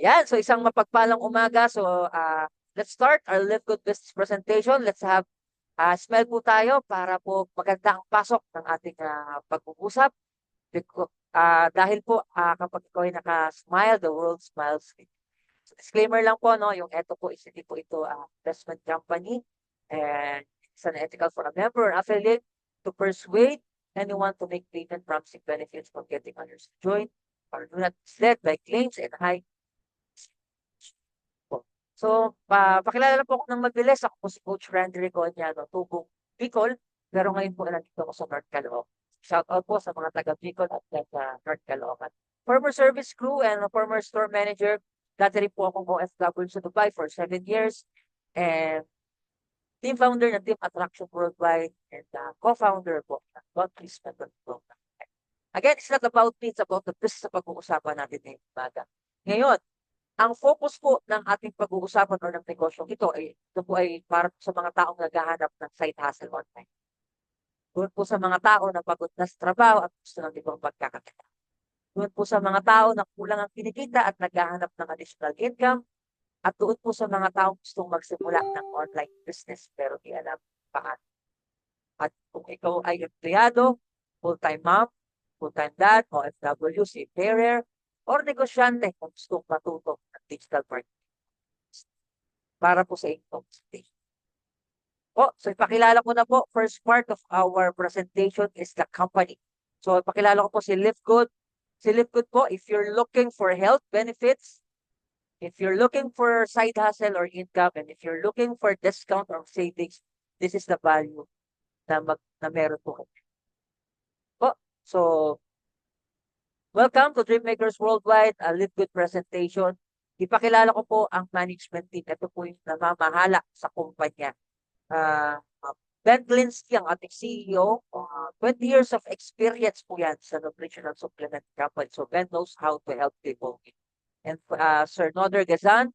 Yan, so isang mapagpalang umaga. So, let's start our Live Good Business presentation. Let's have smell po tayo para po maganda ang pasok ng ating pag-uusap. Dahil po kapag ikaw ay naka-smile, the world smiles. So, disclaimer lang po, no, yung eto po is hindi po ito investment company and it's an ethical for a member or affiliate to persuade anyone to make payment promising benefits from getting others to join or do not misled by claims and high po. So, pakilala po ako ng mabilis. Ako po si Coach Randy Reconiano, Tubong Bicol. Pero ngayon po nandito ako sa North Caloocan. Shout out po sa mga taga Bicol at taga North Caloocan. Former service crew and a former store manager. Dati rin po akong OFW sa Dubai for 7 years. And team founder ng Team Attraction Worldwide and co-founder po ng God Please Mentor Program. Again, it's not about me, it's about the business na pag-uusapan natin ngayong umaga. Ngayon, ang focus po ng ating pag-uusapan o ng negosyong ito po ay para sa mga taong naghahanap ng side hustle online. Doon po sa mga tao na pagod na sa trabaho at gusto ng ibang pagkakatita. Doon po sa mga tao na kulang ang kinikita at naghahanap ng additional income. At doon po sa mga taong gustong magsimula ng online business pero di alam paano. At kung ikaw ay empleyado, full-time mom, full-time dad, OFW, seafarer, or negosyante kung gustong matuto ng digital marketing para po sa income stage. So ipakilala ko na po, first part of our presentation is the company. So ipakilala ko po si Live Good. Si Live Good po, if you're looking for health benefits, if you're looking for side hustle or income, and if you're looking for discount or savings, this is the value na meron po. So welcome to Dreammakers Worldwide, a Live Good presentation. Ipakilala ko po ang management team. Ito po yung namamahala sa kumpanya. Ben Glinsky, ang ating CEO, 20 years of experience po yan sa nutritional supplement company. So Ben knows how to help people. And Sir Noder Gazan,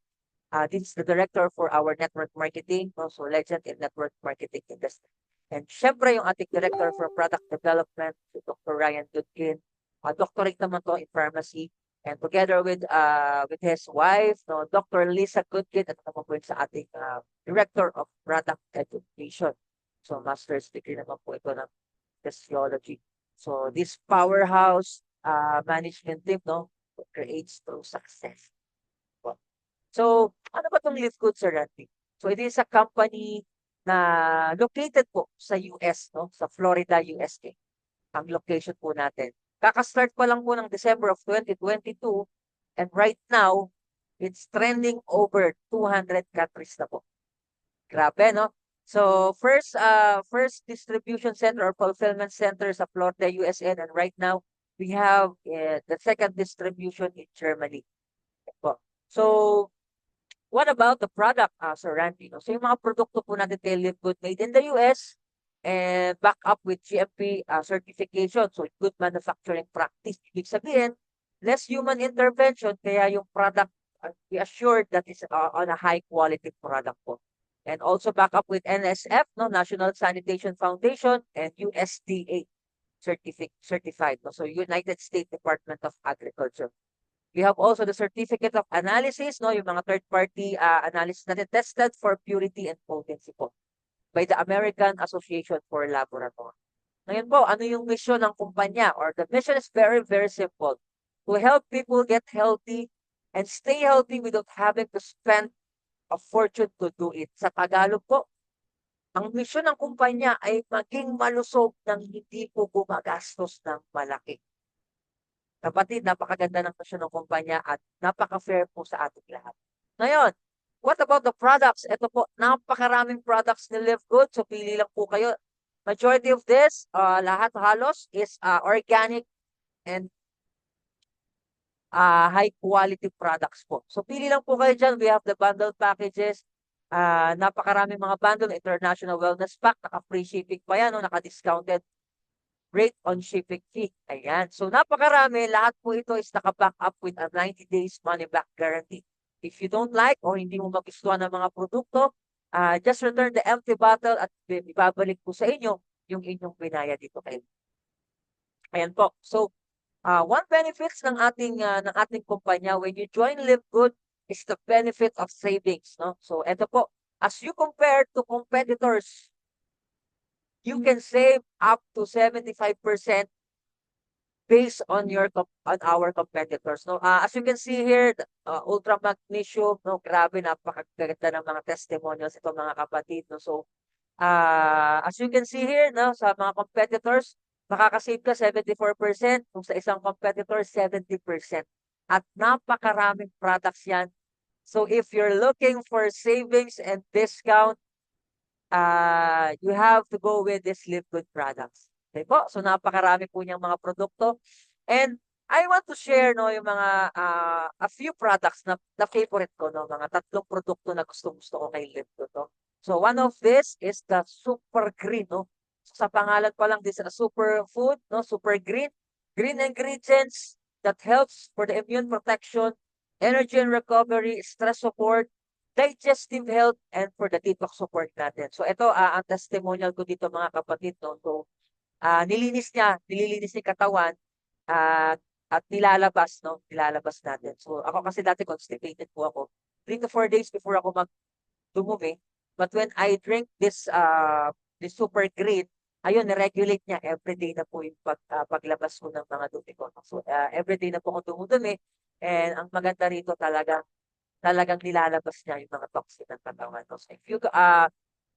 this is the director for our network marketing, also legend in network marketing industry. And syempre yung ating director for product development, si Dr. Ryan Goodkin, doctorate naman to in pharmacy. And together with his wife, no, Dr. Lisa Goodkin, at naman po sa ating director of product education. So master's degree naman po ito ng physiology. So this powerhouse management team, no, creates through success. So, ano ba itong Live Good, Sir Randy? So, it is a company na located po sa US, no? Sa Florida, USA. Ang location po natin. Kaka-start pa lang po ng December of 2022 and right now, it's trending over 200 countries na po. Grabe, no? So, first distribution center or fulfillment center sa Florida, USA, and right now, we have the second distribution in Germany. So, what about the product, Sir Randy? No? So, yung mga produkto po natin kay Live Good made in the US and back up with GMP certification. So, good manufacturing practice. Ibig sabihin, less human intervention, kaya yung product, be assured that it's on a high quality product po. And also back up with NSF, no, National Sanitation Foundation, and USDA certified. No? So, United States Department of Agriculture. We have also the certificate of analysis, no, yung mga third-party analysis natin tested for purity and potency po by the American Association for Laboratory. Ngayon po, ano yung mission ng kumpanya? Or the mission is very, very simple. To help people get healthy and stay healthy without having to spend a fortune to do it. Sa Tagalog po, ang mission ng kumpanya ay maging malusog nang hindi po gumagastos ng malaki. Kapatid, napakaganda ng mission ng kumpanya at napaka-fair po sa ating lahat. Ngayon, what about the products? Ito po, napakaraming products ni Live Good. So, pili lang po kayo. Majority of this, lahat halos, is organic and high quality products po. So, pili lang po kayo dyan. We have the bundle packages. Napakaraming mga bundle, international wellness pack, naka-free shipping pa yan, no? Naka-discounted rate on shipping fee. Ayan. So, napakarami. Lahat po ito is naka-back up with a 90 days money back guarantee. If you don't like or hindi mo magustuhan ng mga produkto, just return the empty bottle at ibabalik po sa inyo yung inyong binaya dito kayo. Ayan po. So, One benefits ng ating kumpanya when you join Live Good is the benefit of savings, no? So ito po, as you compare to competitors, you can save up to 75% based on on our competitors, no? As you can see here, Ultra Magnesium, no? Grabe, napakaganda ng mga testimonials ito mga kapatid, no? So as you can see here, no, sa mga competitors, makakasave ka 74%, kung sa isang competitor, 70%. At napakaraming products yan. So if you're looking for savings and discount, you have to go with this Live Good products. Okay po? So napakarami po niyang mga produkto. And I want to share no yung mga a few products na favorite ko no, mga tatlong produkto na gusto-gusto ko kay Live Good no. So one of this is the Super Green no. So, sa pangalan pa lang this is a super food no, Super Green. Green ingredients that helps for the immune protection, energy and recovery, stress support, digestive health, and for the detox support natin. So ito ang testimonial ko dito mga kapatid no. So nililinis niya katawan at nilalabas no, nilalabas natin. So ako kasi dati constipated po ako. 3 to 4 days before ako dumumi. But when I drink this Super Green, ayun, ni-regulate niya everyday na po yung paglabas ko ng mga dumi ko. So everyday na po ako dumudumi, and ang maganda rito talagang nilalabas niya yung mga toxin ng katawan. So if you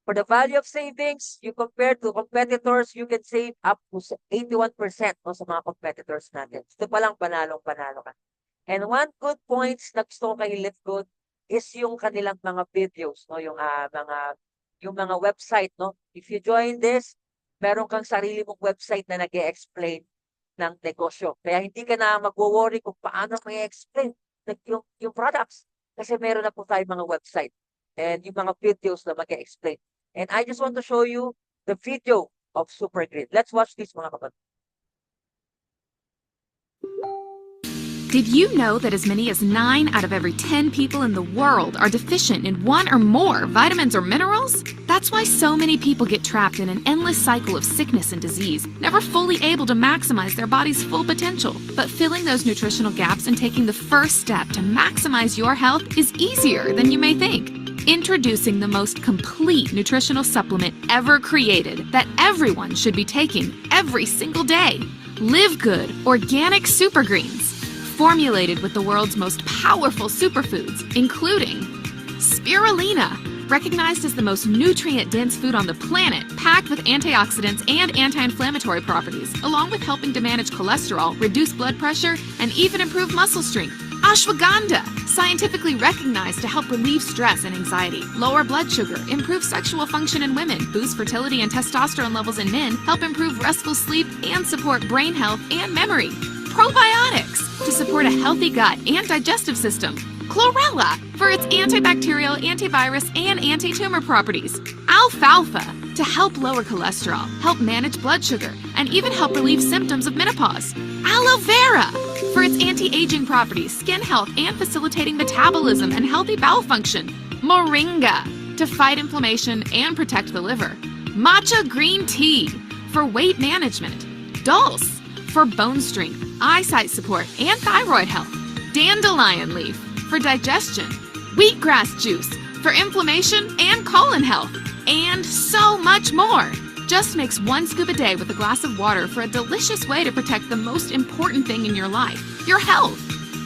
for the value of savings, you compare to competitors, you can save up to 81% no, sa mga competitors natin. Ito palang panalong-panalo ka. And one good points na gusto ko kay Live Good is yung kanilang mga videos, no, yung mga website, no. If you join this, meron kang sarili mong website na nag-e-explain ng negosyo. Kaya hindi ka na mag-worry kung paano mag-e-explain yung products. Kasi meron na po tayong mga website and yung mga videos na mag-e-explain. And I just want to show you the video of Super Green. Let's watch this mga kapatid. Did you know that as many as 9 out of every 10 people in the world are deficient in one or more vitamins or minerals? That's why so many people get trapped in an endless cycle of sickness and disease, never fully able to maximize their body's full potential. But filling those nutritional gaps and taking the first step to maximize your health is easier than you may think. Introducing the most complete nutritional supplement ever created that everyone should be taking every single day. Live Good Organic Super Greens. Formulated with the world's most powerful superfoods, including spirulina, recognized as the most nutrient-dense food on the planet, packed with antioxidants and anti-inflammatory properties, along with helping to manage cholesterol, reduce blood pressure, and even improve muscle strength. Ashwagandha, scientifically recognized to help relieve stress and anxiety, lower blood sugar, improve sexual function in women, boost fertility and testosterone levels in men, help improve restful sleep, and support brain health and memory. Probiotics, to support a healthy gut and digestive system. Chlorella, for its antibacterial, antivirus, and anti-tumor properties. Alfalfa, to help lower cholesterol, help manage blood sugar, and even help relieve symptoms of menopause. Aloe vera, for its anti-aging properties, skin health, and facilitating metabolism and healthy bowel function. Moringa, to fight inflammation and protect the liver. Matcha green tea, for weight management. Dulse, for bone strength, eyesight support, and thyroid health. Dandelion leaf, for digestion. Wheatgrass juice, for inflammation and colon health. And so much more. Just mix 1 scoop a day with a glass of water for a delicious way to protect the most important thing in your life, your health.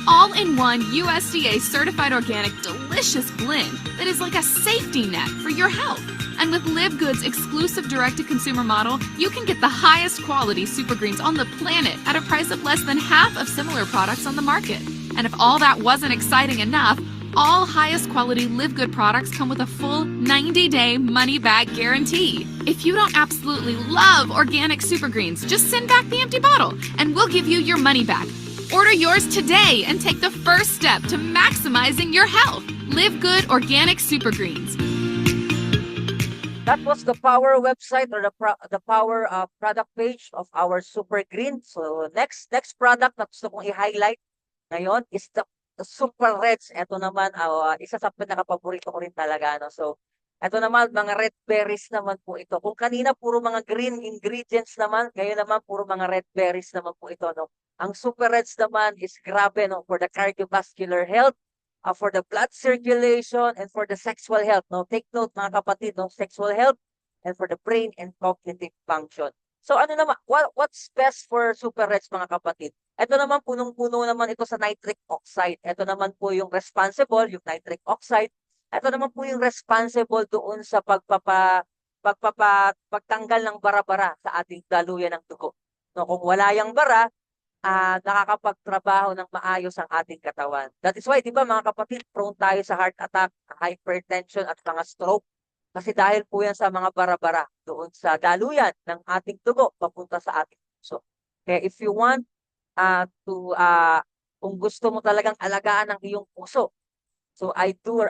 All in one USDA certified organic delicious blend that is like a safety net for your health. And with Live Good's exclusive direct-to-consumer model, you can get the highest quality super greens on the planet at a price of less than half of similar products on the market. And if all that wasn't exciting enough, all highest quality Live Good products come with a full 90-day money-back guarantee. If you don't absolutely love organic super greens, just send back the empty bottle and we'll give you your money back. Order yours today and take the first step to maximizing your health. Live Good Organic Super Greens. That was the Power website or the Power product page of our Super Green. So next product na gusto kong i-highlight ngayon is the Super Reds. Ito naman isa sa pinaka-paborito ko rin talaga no. So ito naman mga red berries naman po ito. Kung kanina puro mga green ingredients naman, ngayon naman puro mga red berries naman po ito no. Ang Super Reds naman is grabe, no, for the cardiovascular health, for the blood circulation, and for the sexual health. No? Take note mga kapatid, no? Sexual health and for the brain and cognitive function. So ano naman, what's best for Super Reds mga kapatid? Ito naman, punong-puno naman ito sa nitric oxide. Ito naman po yung responsible, yung nitric oxide. Ito naman po yung responsible doon sa pagtanggal ng bara-bara sa ating daluyan ng dugo. No, kung wala yung bara, nakakapagtrabaho ng maayos ang ating katawan. That is why, di ba mga kapatid, prone tayo sa heart attack, hypertension at mga stroke. Kasi dahil po yan sa mga bara-bara doon sa daluyan ng ating dugo papunta sa ating puso. Kaya if you want kung gusto mo talagang alagaan ang iyong puso, so I do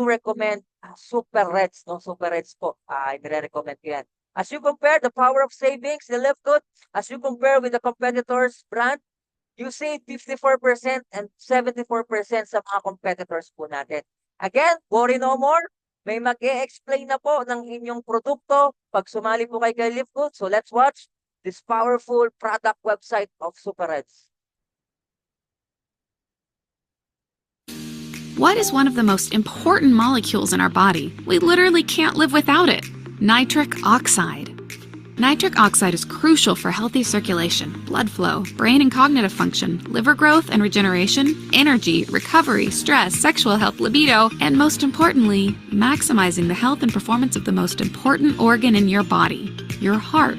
recommend Super Reds, no? Super Reds po. I nire-recommend ko yan. As you compare the power of savings, the Live Good, as you compare with the competitors' brand, you save 54% and 74% sa mga competitors po natin. Again, worry no more. May mag-e-explain na po ng inyong produkto pag sumali po kay Live Good. So let's watch this powerful product website of Super Reds. What is one of the most important molecules in our body? We literally can't live without it. Nitric oxide. Nitric oxide is crucial for healthy circulation, blood flow, brain and cognitive function, liver growth and regeneration, energy, recovery, stress, sexual health, libido, and most importantly, maximizing the health and performance of the most important organ in your body, your heart.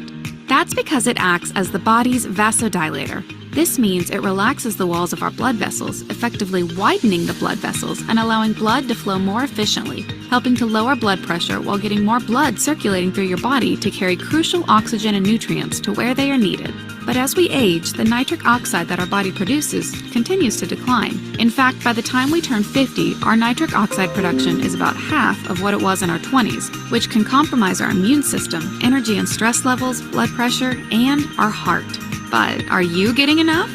That's because it acts as the body's vasodilator. This means it relaxes the walls of our blood vessels, effectively widening the blood vessels and allowing blood to flow more efficiently, helping to lower blood pressure while getting more blood circulating through your body to carry crucial oxygen and nutrients to where they are needed. But as we age, the nitric oxide that our body produces continues to decline. In fact, by the time we turn 50, our nitric oxide production is about half of what it was in our 20s, which can compromise our immune system, energy and stress levels, blood pressure, and our heart. But are you getting enough?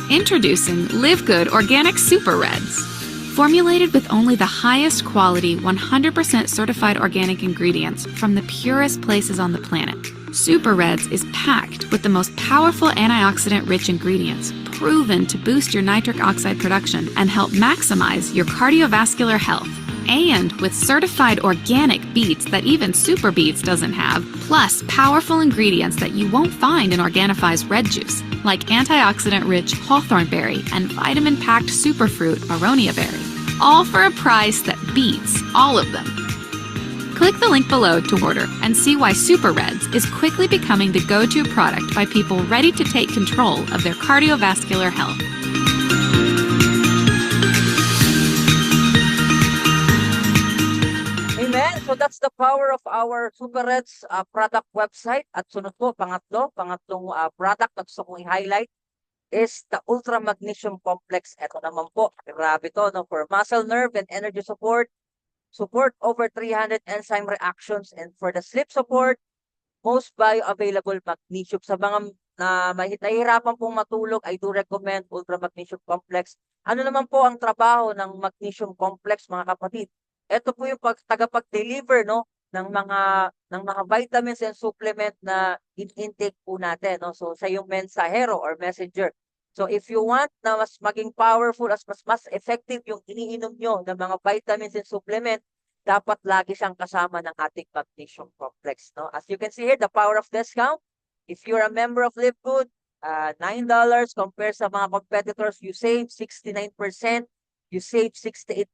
Introducing Live Good Organic Super Reds. Formulated with only the highest quality, 100% certified organic ingredients from the purest places on the planet, Super Reds is packed with the most powerful antioxidant-rich ingredients proven to boost your nitric oxide production and help maximize your cardiovascular health. And with certified organic beets that even Super Beets doesn't have, plus powerful ingredients that you won't find in Organifi's red juice, like antioxidant-rich hawthorn berry and vitamin-packed superfruit aronia berry, all for a price that beats all of them. Click the link below to order and see why Super Reds is quickly becoming the go-to product by people ready to take control of their cardiovascular health. Amen. So that's the power of our Super Reds product website. At sunod po, pangatlong product na gusto kong i-highlight is the Ultra Magnesium Complex. Ito naman po, grabe to, no? For muscle, nerve, and energy support over 300 enzyme reactions, and for the sleep support, most bioavailable magnesium. Sa mga nahihirapan pong matulog, I do recommend Ultra Magnesium Complex. Ano naman po ang trabaho ng Magnesium Complex, mga kapatid? Ito po yung tagapag-deliver, no, ng mga vitamins and supplement na intake po natin, no. So sa yung mensahero or messenger. So if you want na mas maging powerful, mas effective yung iniinom nyo ng mga vitamins and supplement, dapat lagi siyang kasama ng ating Magnesium Complex, no. As you can see here, the power of discount. If you're a member of Live Good, $9 compared sa mga competitors, you save 69%. You save 68%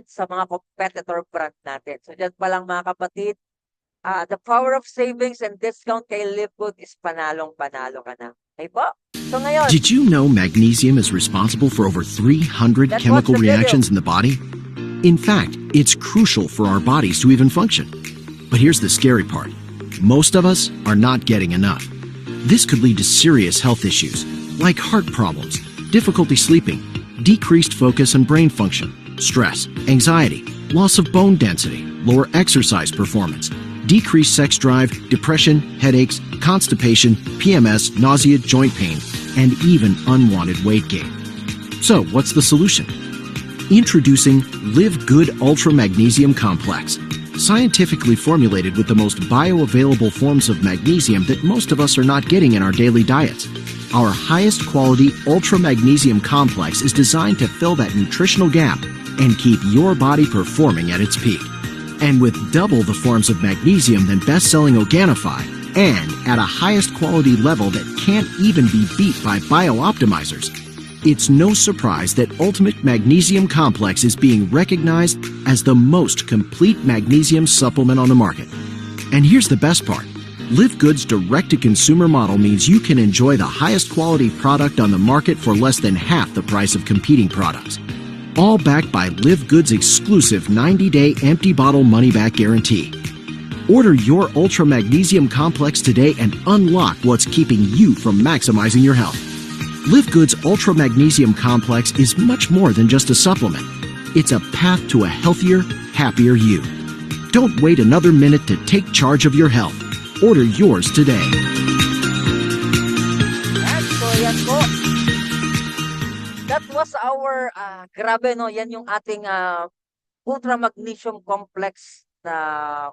sa mga competitor brand natin. So dyan pa lang mga kapatid, the power of savings and discount kay Live Good is panalong-panalo ka na. Okay po? So ngayon, did you know magnesium is responsible for over 300 chemical reactions in the body? In fact, it's crucial for our bodies to even function. But here's the scary part. Most of us are not getting enough. This could lead to serious health issues like heart problems, difficulty sleeping, decreased focus and brain function, stress, anxiety, loss of bone density, lower exercise performance, decreased sex drive, depression, headaches, constipation, PMS, nausea, joint pain, and even unwanted weight gain. So, what's the solution? Introducing Live Good Ultra Magnesium Complex, scientifically formulated with the most bioavailable forms of magnesium that most of us are not getting in our daily diets. Our highest quality ultra magnesium complex is designed to fill that nutritional gap and keep your body performing at its peak. And with double the forms of magnesium than best-selling Organifi, and at a highest quality level that can't even be beat by bio-optimizers, it's no surprise that Ultimate Magnesium Complex is being recognized as the most complete magnesium supplement on the market. And here's the best part. Live Good's direct-to-consumer model means you can enjoy the highest quality product on the market for less than half the price of competing products. All backed by Live Good's exclusive 90-day empty bottle money-back guarantee. Order your Ultra Magnesium Complex today and unlock what's keeping you from maximizing your health. Live Good's Ultra Magnesium Complex is much more than just a supplement. It's a path to a healthier, happier you. Don't wait another minute to take charge of your health. Order yours today. Yan, so yan po. That was our, grabe no, yan yung ating Ultra Magnesium Complex na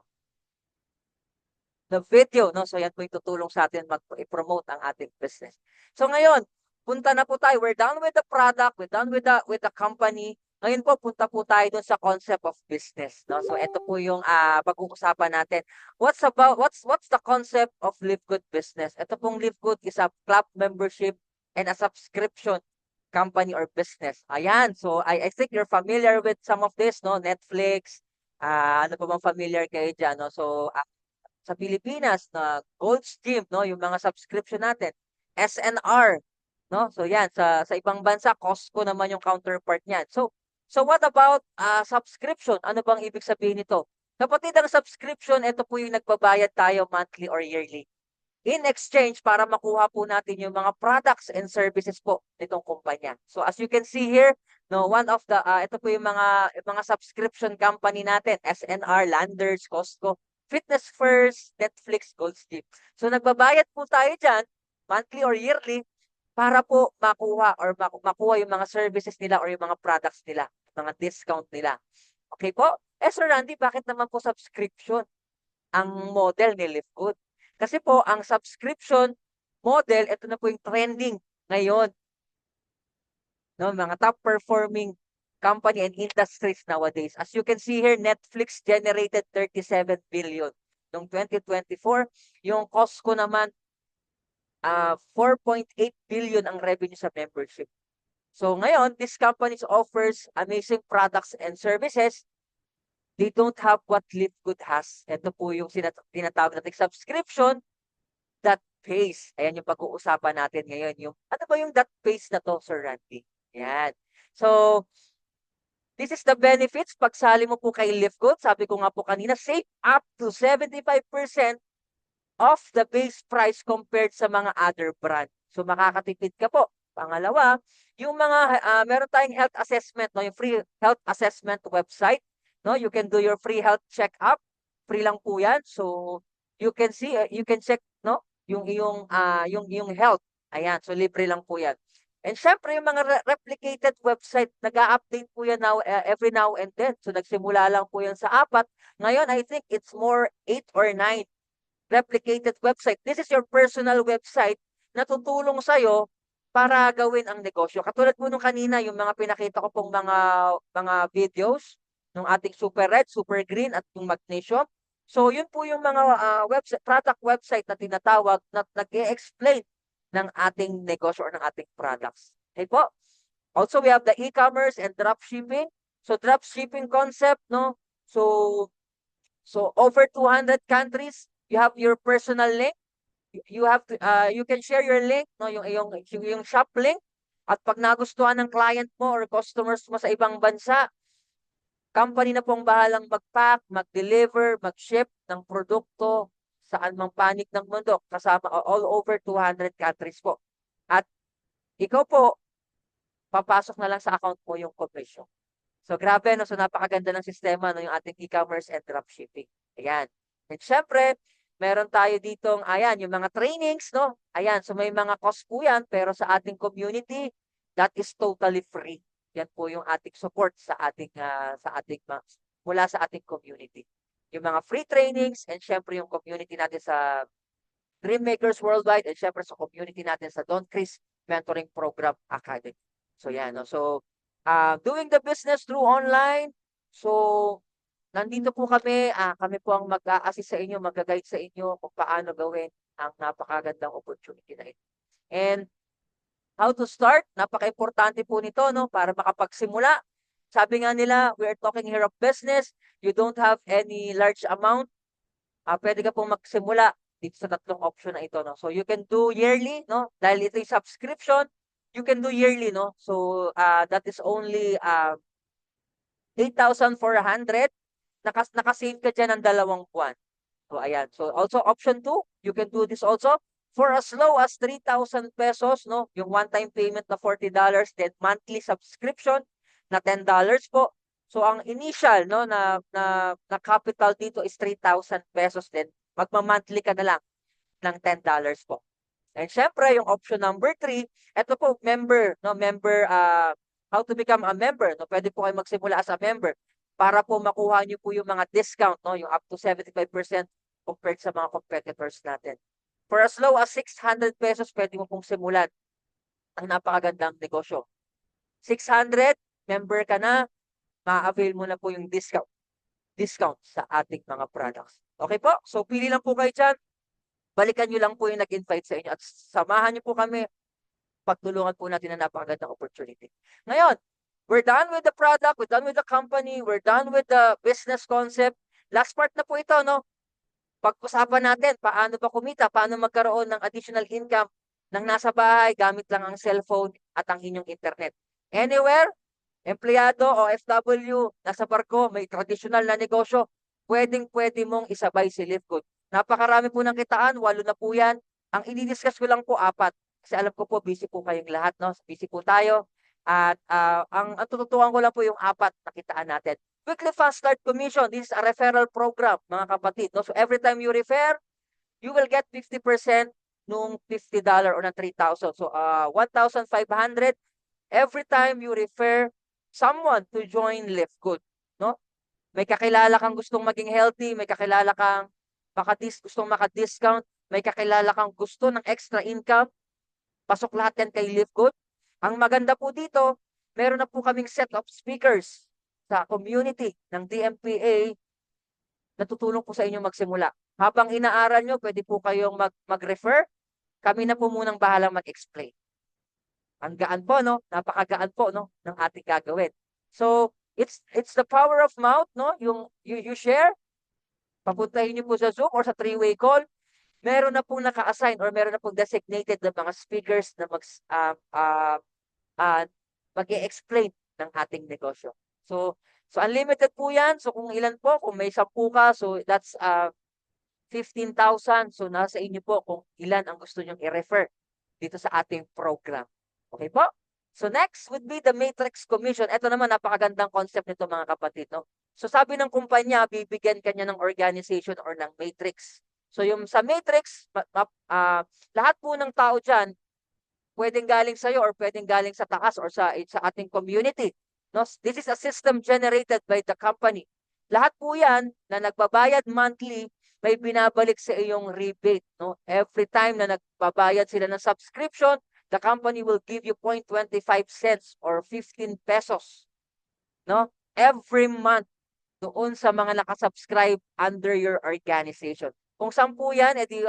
video, no? So yan po yung tutulong sa atin mag-promote ang ating business. So ngayon, punta na po tayo. We're done with the product, we're done with the company. Ngayon po, punta po tayo dun sa concept of business, no? So ito po yung pag-uusapan natin. What's the concept of Live Good Business? Ito pong Live Good is a club membership and a subscription company or business. Ayan, so I think you're familiar with some of this, no? Netflix, ano pa bang familiar kayo dyan, no? So sa Pilipinas, na Gold's Gym, no? Yung mga subscription natin. SNR, no? So yan, sa ibang bansa, Costco naman yung counterpart niyan. So what about subscription? Ano bang ibig sabihin nito? Kapatid, ang subscription, ito po yung nagbabayad tayo monthly or yearly. In exchange, para makuha po natin yung mga products and services po nitong kumpanya. So as you can see here, no, one of the, ito po yung mga subscription company natin, SNR, Landers, Costco, Fitness First, Netflix, Gold's Gym. So nagbabayad po tayo dyan, monthly or yearly, para po makuha or makuha yung mga services nila or yung mga products nila, mga discount nila. Okay po? Sir Randy, bakit naman po subscription ang model ni Live Good? Kasi po, ang subscription model, ito na po yung trending ngayon. No, mga top performing company and industries nowadays. As you can see here, Netflix generated 37 billion noong 2024. Yung Costco naman, 4.8 billion ang revenue sa membership. So ngayon, these companies offers amazing products and services. They don't have what Live Good has. Ito po yung tinatawag natin subscription that pays. Ayan yung pag-uusapan natin ngayon. Yung, ano ba yung that pays na to, Sir Randy? Yan. So, this is the benefits. Pagsali mo po kay Live Good, sabi ko nga po kanina, save up to 75% of the base price compared sa mga other brand. So, makakatipid ka po. Pangalawa, yung mga, meron tayong health assessment, no? Yung free health assessment website. No, you can do your free health check-up. Free lang po 'yan. So you can see, you can check, no, yung health. Ayan, so libre lang po 'yan. And syempre yung mga replicated website, nag-a-update po 'yan now every now and then. So nagsimula lang po 'yan sa 4. Ngayon, I think it's more 8 or 9 replicated website. This is your personal website na tutulong sa'yo para gawin ang negosyo. Katulad po nung kanina, yung mga pinakita ko pong mga videos ng ating Super Red, Super Green at yung Magnesium. So yun po yung mga product website na tinatawag na nag-e-explain ng ating negosyo or ng ating products. Okay po? Also, we have the e-commerce and dropshipping. So dropshipping concept, no? So over 200 countries, you have your personal link. You have to, you can share your link, no? Yung shop link. At pag nagustuhan ng client mo or customers mo sa ibang bansa, company na pong bahalang mag-pack, mag-deliver, mag-ship ng produkto saan mang panig ng mundo, kasama all over 200 countries po. At ikaw po, papasok na lang sa account mo yung commission. So grabe, no? So napakaganda ng sistema, no? Yung ating e-commerce and dropshipping. Ayan. And syempre, meron tayo ditong, ayan, yung mga trainings, no? Ayan, so may mga cost po yan, pero sa ating community, that is totally free. Yan po yung ating support sa ating mula sa ating community. Yung mga free trainings and syempre yung community natin sa Dreammakers Worldwide, and syempre sa community natin sa Don Chris Mentoring Program Academy. So yan, no? So doing the business through online. So nandito po kami po ang mag-a-assist sa inyo, mag-guide sa inyo kung paano gawin ang napakagandang opportunity na ito. And how to start, napaka-importante po nito, no, para makapagsimula. Sabi nga nila, we are talking here of business, you don't have any large amount, pwede ka pong magsimula dito sa tatlong option na ito, no. So you can do yearly, no, dahil ito yung subscription, you can do yearly, no. So that is only 8,400. Nakasave ka dyan ng 2 buwan. So ayan. So also option 2, you can do this also for as low as 3,000 pesos, no? Yung one-time payment na $40, then monthly subscription na $10 po. So ang initial, no, na capital dito is 3,000 pesos, then magma-monthly ka na lang ng $10 po. And syempre, yung option number 3, ito po, member, no, how to become a member, no? Pwede po kayo magsimula as a member para po makuha niyo po yung mga discount, no, yung up to 75% compared sa mga competitors natin. For as low as 600 pesos, pwede mo pong simulan ang napakagandang negosyo. 600, member ka na, ma-avail mo na po yung discount sa ating mga products. Okay po? So, pili lang po kayo dyan. Balikan nyo lang po yung nag-invite sa inyo at samahan nyo po kami. Pagtulungan po natin ang napakagandang opportunity. Ngayon, we're done with the product, we're done with the company, we're done with the business concept. Last part na po ito, no? Pag-usapan natin, paano ba kumita, paano magkaroon ng additional income ng nasa bahay, gamit lang ang cellphone at ang inyong internet. Anywhere, empleyado o FW, nasa barko, may traditional na negosyo, pwedeng-pwede mong isabay si Livegood. Napakarami po ng kitaan, 8 na po yan. Ang i-discuss ko lang po 4. Kasi alam ko po, busy po kayong lahat, no? Busy po tayo. At ang tututukan ko lang po yung 4 na kitaan natin. Weekly Fast Start Commission, this is a referral program, mga kapatid. No? So every time you refer, you will get 50% nung $50 o ng 3,000. So 1,500 every time you refer someone to join Livegood. No? May kakilala kang gustong maging healthy, may kakilala kang gustong maka-discount, may kakilala kang gusto ng extra income, pasok lahat yan kay Livegood. Ang maganda po dito, meron na po kaming set of speakers sa community ng DMPA na tutulong po sa inyo magsimula. Habang inaaral nyo, pwede po kayong mag-refer. Kami na po munang bahalang mag-explain. Ang gaan po, no? Napakagaan po, no? Ng ating gagawin. So, it's the power of mouth, no? Yung you share, papuntahin nyo po sa Zoom or sa 3-way call, meron na pong naka-assign or meron na pong designated na mga speakers na mag-i-explain ng ating negosyo. So unlimited po yan. So kung ilan po, kung may 10 ka, so that's 15,000. So nasa inyo po kung ilan ang gusto nyong i-refer dito sa ating program. Okay po? So next would be the Matrix Commission. Ito naman, napakagandang concept nito mga kapatid. No? So sabi ng kumpanya, bibigyan kanya ng organization or ng matrix. So yung sa matrix, lahat po ng tao dyan, pwedeng galing sa'yo or pwedeng galing sa taas or sa ating community. No? This is a system generated by the company. Lahat po yan na nagbabayad monthly, may binabalik sa iyong rebate. No? Every time na nagbabayad sila ng subscription, the company will give you 0.25 cents or 15 pesos. No? Every month doon sa mga nakasubscribe under your organization. Kung 10 yan, edi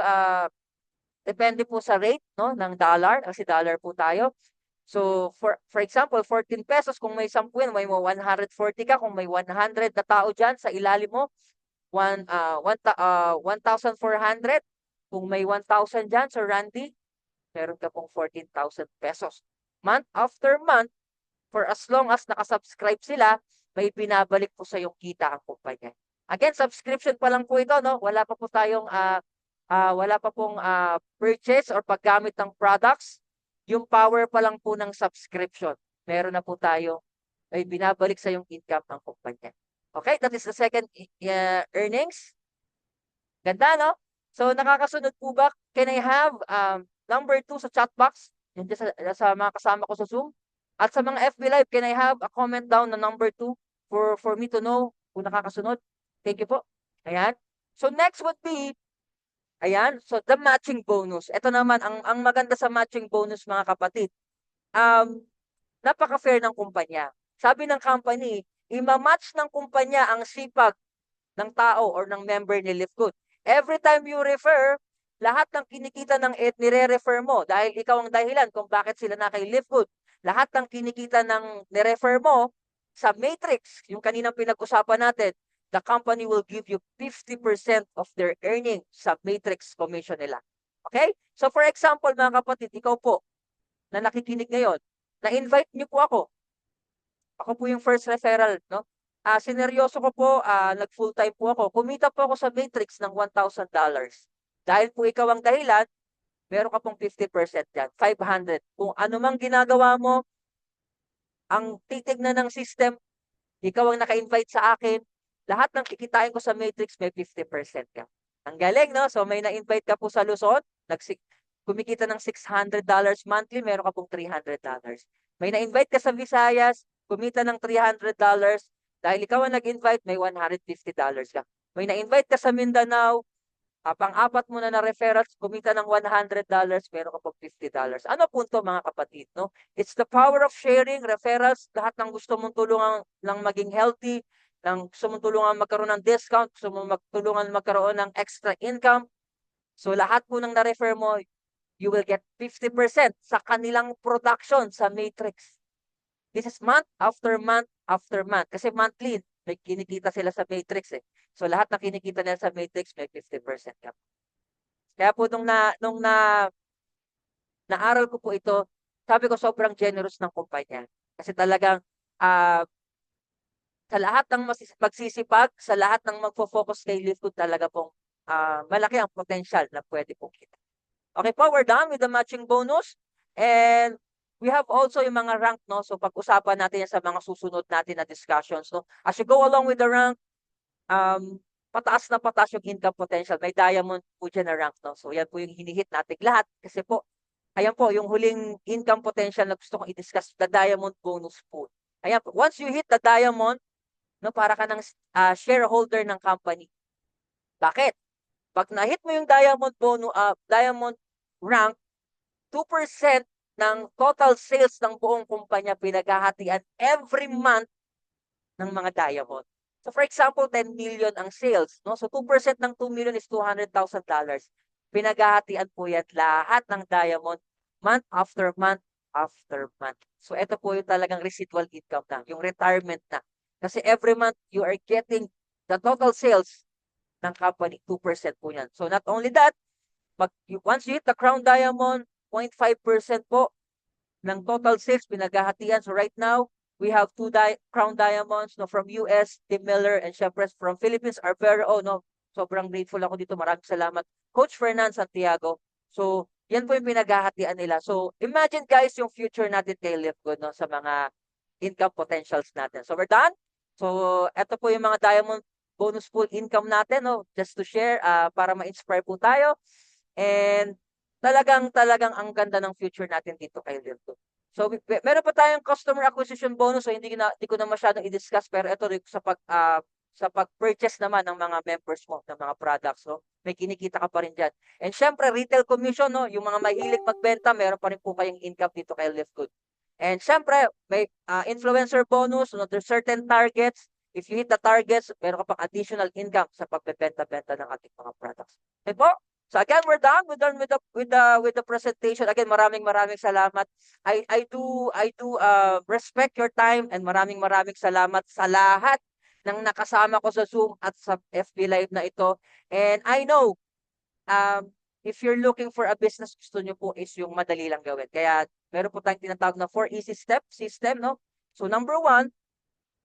depende po sa rate, no, ng dollar, kasi dollar po tayo. So for example, 14 pesos kung may 10 yan, may 140 ka, kung may 100 na tao diyan sa ilalim mo, 1,400. Kung may 1,000 diyan sa Randy, meron ka pong 14,000 pesos. Month after month, for as long as nakasubscribe sila, may binabalik po sa yung kita ang kumpanya. Again, subscription pa lang po ito, no? Wala pa po tayong purchase or paggamit ng products. Yung power pa lang po ng subscription. Meron na po tayo ay binabalik sa yung income ng kumpanya. Okay, that is the second earnings. Ganda, no? So, nakakasunod po ba? Can I have number 2 sa chat box? Yan sa mga kasama ko sa Zoom. At sa mga FB Live, can I have a comment down na number 2 for me to know kung nakakasunod? Thank you po. Ayan. So, next would be, Ayan, so the matching bonus. Ito naman, ang maganda sa matching bonus mga kapatid, napaka-fair ng kumpanya. Sabi ng company, ima-match ng kumpanya ang sipag ng tao or ng member ni Liftgood. Every time you refer, lahat ng kinikita ng nire-refer mo dahil ikaw ang dahilan kung bakit sila na kay Liftgood. Lahat ng kinikita ng nire-refer mo sa matrix, yung kaninang pinag-usapan natin, the company will give you 50% of their earning sa matrix commission nila. Okay? So for example, mga kapatid, ikaw po na nakikinig ngayon, na-invite niyo po ako. Ako po yung first referral, no? Sineryoso ko po, nag-full-time po ako. Kumita po ako sa matrix ng $1,000. Dahil po ikaw ang dahilan, meron ka pong 50% yan, 500. Kung ano mang ginagawa mo, ang titignan ng system, ikaw ang naka-invite sa akin, lahat ng kikitain ko sa matrix, may 50% ka. Ang galing, no? So may na-invite ka po sa Luzon, kumikita ng $600 monthly, meron ka pong $300. May na-invite ka sa Visayas, kumita ng $300, dahil ikaw ang nag-invite, may $150 ka. May na-invite ka sa Mindanao, pang-apat mo na referrals, kumita ng $100, meron ka pong $50. Ano punto mga kapatid, no? It's the power of sharing, referrals, lahat ng gusto mong tulungan ng maging healthy, ng gusto mong tulungan magkaroon ng discount, gusto mong tulungan magkaroon ng extra income. So lahat po ng na-refer mo, you will get 50% sa kanilang production sa matrix. This is month after month after month. Kasi monthly, may kinikita sila sa matrix eh. So lahat ng kinikita nila sa matrix, may 50% ka. Kaya po nung naaral ko po ito, sabi ko sobrang generous ng kumpanya. Kasi talagang sa lahat ng magsisipag, sa lahat ng magfo-focus kay Liftgood, talaga pong malaki ang potential na pwede pong kita. Okay po, we're done with the matching bonus. And we have also yung mga rank, no? So pag-usapan natin yan sa mga susunod natin na discussions, no? As you go along with the rank, pataas na pataas yung income potential. May diamond po dyan na rank, no? So yan po yung hinihit natin lahat. Kasi po, ayan po, yung huling income potential na gusto kong i-discuss, the diamond bonus pool. Ayan po, once you hit the diamond, no, para ka ng shareholder ng company. Bakit? Pag na-hit mo yung diamond rank, 2% ng total sales ng buong kumpanya pinaghahatian every month ng mga diamond. So for example, 10 million ang sales, no? So 2% ng 2 million is $200,000. Pinaghahatian po yan lahat ng diamond month after month after month. So ito po yung talagang residual income na, yung retirement na. Kasi every month you are getting the total sales ng company, 2% po yan. So not only that, once you hit the crown diamond, 0.5% po ng total sales pinaghahatian. So right now, we have two crown diamonds, no, from US, Tim Miller, and syempre from Philippines, our very own, no. Sobrang grateful ako dito. Maraming salamat. Coach Fernan Santiago. So, yan po yung pinaghahatian nila. So, imagine guys yung future natin kay Liftgood, no, sa mga income potentials natin. So, we're done. So, eto po yung mga diamond bonus pool income natin, no, just to share, para ma-inspire po tayo. And talagang ang ganda ng future natin dito kay Liftgood. So, meron pa tayong customer acquisition bonus. So, hindi ko na masyadong i-discuss, pero ito rin sa pag-purchase naman ng mga members mo, ng mga products, no? May kinikita ka pa rin dyan. And syempre, retail commission, no? Yung mga mahilig magbenta, meron pa rin po kayong income dito kay Liftgood. And syempre, may influencer bonus, no? There's certain targets. If you hit the targets, meron ka pang additional income sa pagbebenta-benta ng ating mga products. Okay po? So again, we're done. We're done with the presentation. Again, maraming salamat. I do respect your time, and maraming salamat sa lahat ng nakasama ko sa Zoom at sa FB Live na ito. And I know, if you're looking for a business, gusto nyo po is yung madali lang gawin. Kaya meron po tayong tinatawag na 4 easy step system, no? So number 1,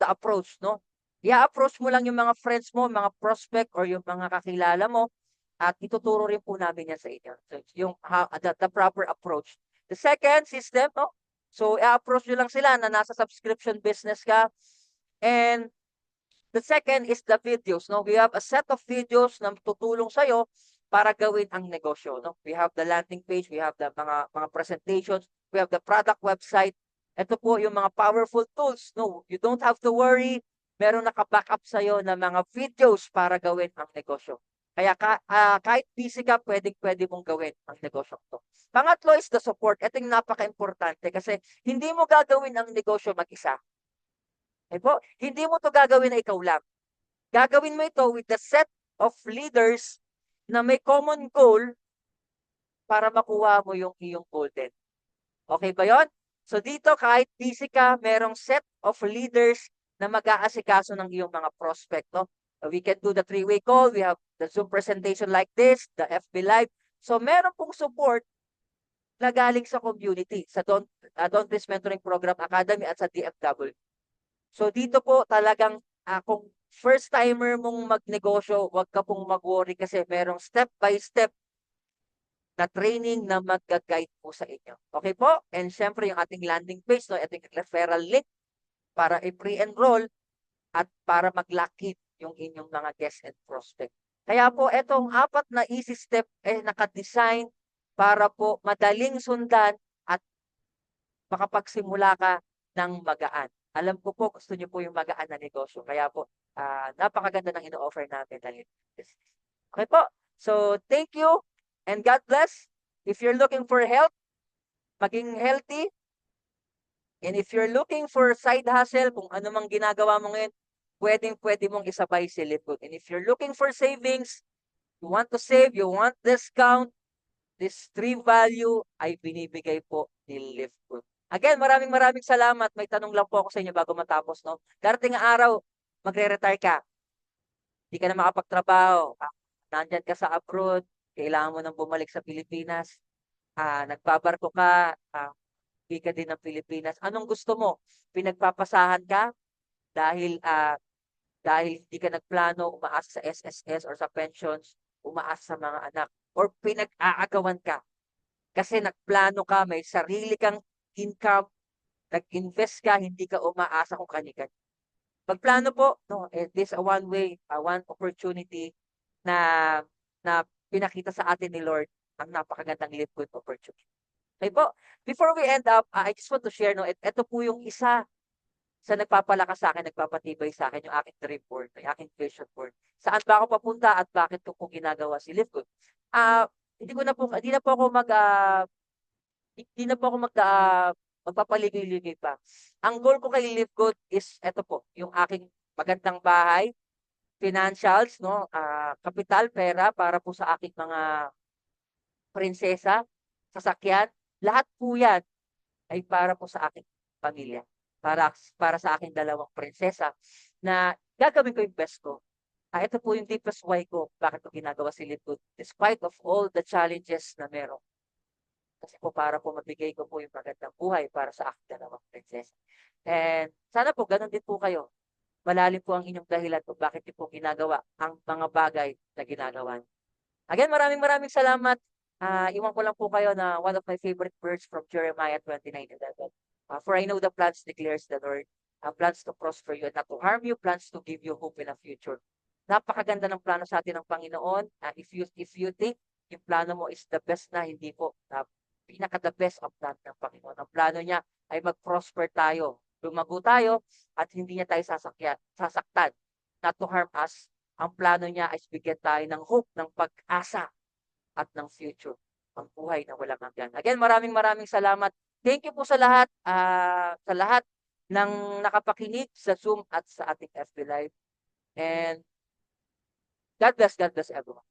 the approach, no? I-approach mo lang yung mga friends mo, mga prospect, or yung mga kakilala mo, at ituturo rin po namin yan sa inyo. So, yung the proper approach. The second system, no? So, i-approach nyo lang sila na nasa subscription business ka. And the second is the videos, no? We have a set of videos na tutulong sa'yo para gawin ang negosyo, no? We have the landing page, we have the mga presentations, we have the product website. Ito po yung mga powerful tools, no? You don't have to worry. Meron naka-backup sa'yo na mga videos para gawin ang negosyo. Kaya kahit busy ka, pwede mong gawin ang negosyo to. Pangatlo is the support. Ito yung napaka-importante kasi hindi mo gagawin ang negosyo mag-isa. Okay po? Hindi mo to gagawin na ikaw lang. Gagawin mo ito with the set of leaders na may common goal para makuha mo yung iyong goal din. Okay ba yon? So dito kahit busy ka, merong set of leaders na mag-aasikaso ng iyong mga prospect. No? We can do the three-way call. We have the Zoom presentation like this, the FB Live. So meron pong support na galing sa community, sa Don't Risk Mentoring Program Academy at sa DFW. So dito po talagang kung first timer mong magnegosyo, wag ka pong mag-worry kasi merong step by step na training na mag-guide po sa inyo. Okay po? And syempre yung ating landing page, no, ito yung referral link para i-pre-enroll at para mag-lock in yung inyong mga guest and prospect. Kaya po itong 4 na easy step naka-design para po madaling sundan at makapagsimula ka ng magaan. Alam ko po, gusto niyo po yung magaan na negosyo. Kaya po, napakaganda ng ino-offer natin. Okay po? So, thank you and God bless. If you're looking for health, maging healthy, and if you're looking for side hustle, kung ano mang ginagawa mo ngayon, pwede mong isabay si Livegood. And if you're looking for savings, you want to save, you want discount, this 3 value ay binibigay po ni Livegood. Again, maraming salamat. May tanong lang po ako sa inyo bago matapos. No? Darating ang araw, magre-retire ka. Hindi ka na makapagtrabaho. Nandyan ka sa abroad, kailangan mo nang bumalik sa Pilipinas. Nagbabarko ka, uwi ka din ng Pilipinas. Anong gusto mo? Pinagpapasahan ka dahil hindi ka nagplano, umaasa sa SSS or sa pensions, umaasa sa mga anak, or pinag-aagawan ka. Kasi nagplano ka, may sarili kang income, nag-invest ka, hindi ka umaasa kung kani-kani. Pagplano po, no, this a one way, one opportunity na pinakita sa atin ni Lord ang napakagandang Livegood opportunity. Okay po, before we end up, I just want to share, no, ito po yung isa sa nagpapalakas sa akin, nagpapatibay sa akin yung aking dream board, yung aking vision board. Saan ba ako papunta at bakit ko ginagawa si Livegood? Hindi na po ako magpapaligoy-ligoy pa. Ang goal ko kay Livegood is ito po, yung aking magandang bahay, financials, no, kapital, pera para po sa aking mga prinsesa, sasakyan, lahat po yan ay para po sa aking pamilya. Para sa aking 2 prinsesa na gagawin ko yung best ko. Ito po yung deepest why ko, bakit ko ginagawa si Livegood despite of all the challenges na meron. Kasi po para po mabigay ko po yung magandang buhay para sa aking 2 prinsesa. And sana po ganun din po kayo. Malalim po ang inyong dahilan kung bakit niyo po ginagawa ang mga bagay na ginagawa niyo. Again, maraming salamat. Iwan ko lang po kayo na one of my favorite words from Jeremiah 29:11. For I know the plans declares the Lord, plans to prosper you and not to harm you, plans to give you hope in a future. Napakaganda ng plano sa atin ng Panginoon. If you think yung plano mo is the best na, hindi po. Pinaka-the best of plan ng Panginoon. Ang plano niya ay mag-prosper tayo, lumago tayo, at hindi niya tayo sasaktan, not to harm us. Ang plano niya ay bigyan tayo ng hope, ng pag-asa, at ng future. Ang buhay na walang hanggan. Again, maraming salamat. Thank you po sa lahat ng nakapakinig sa Zoom at sa ating FB Live. And God bless everyone.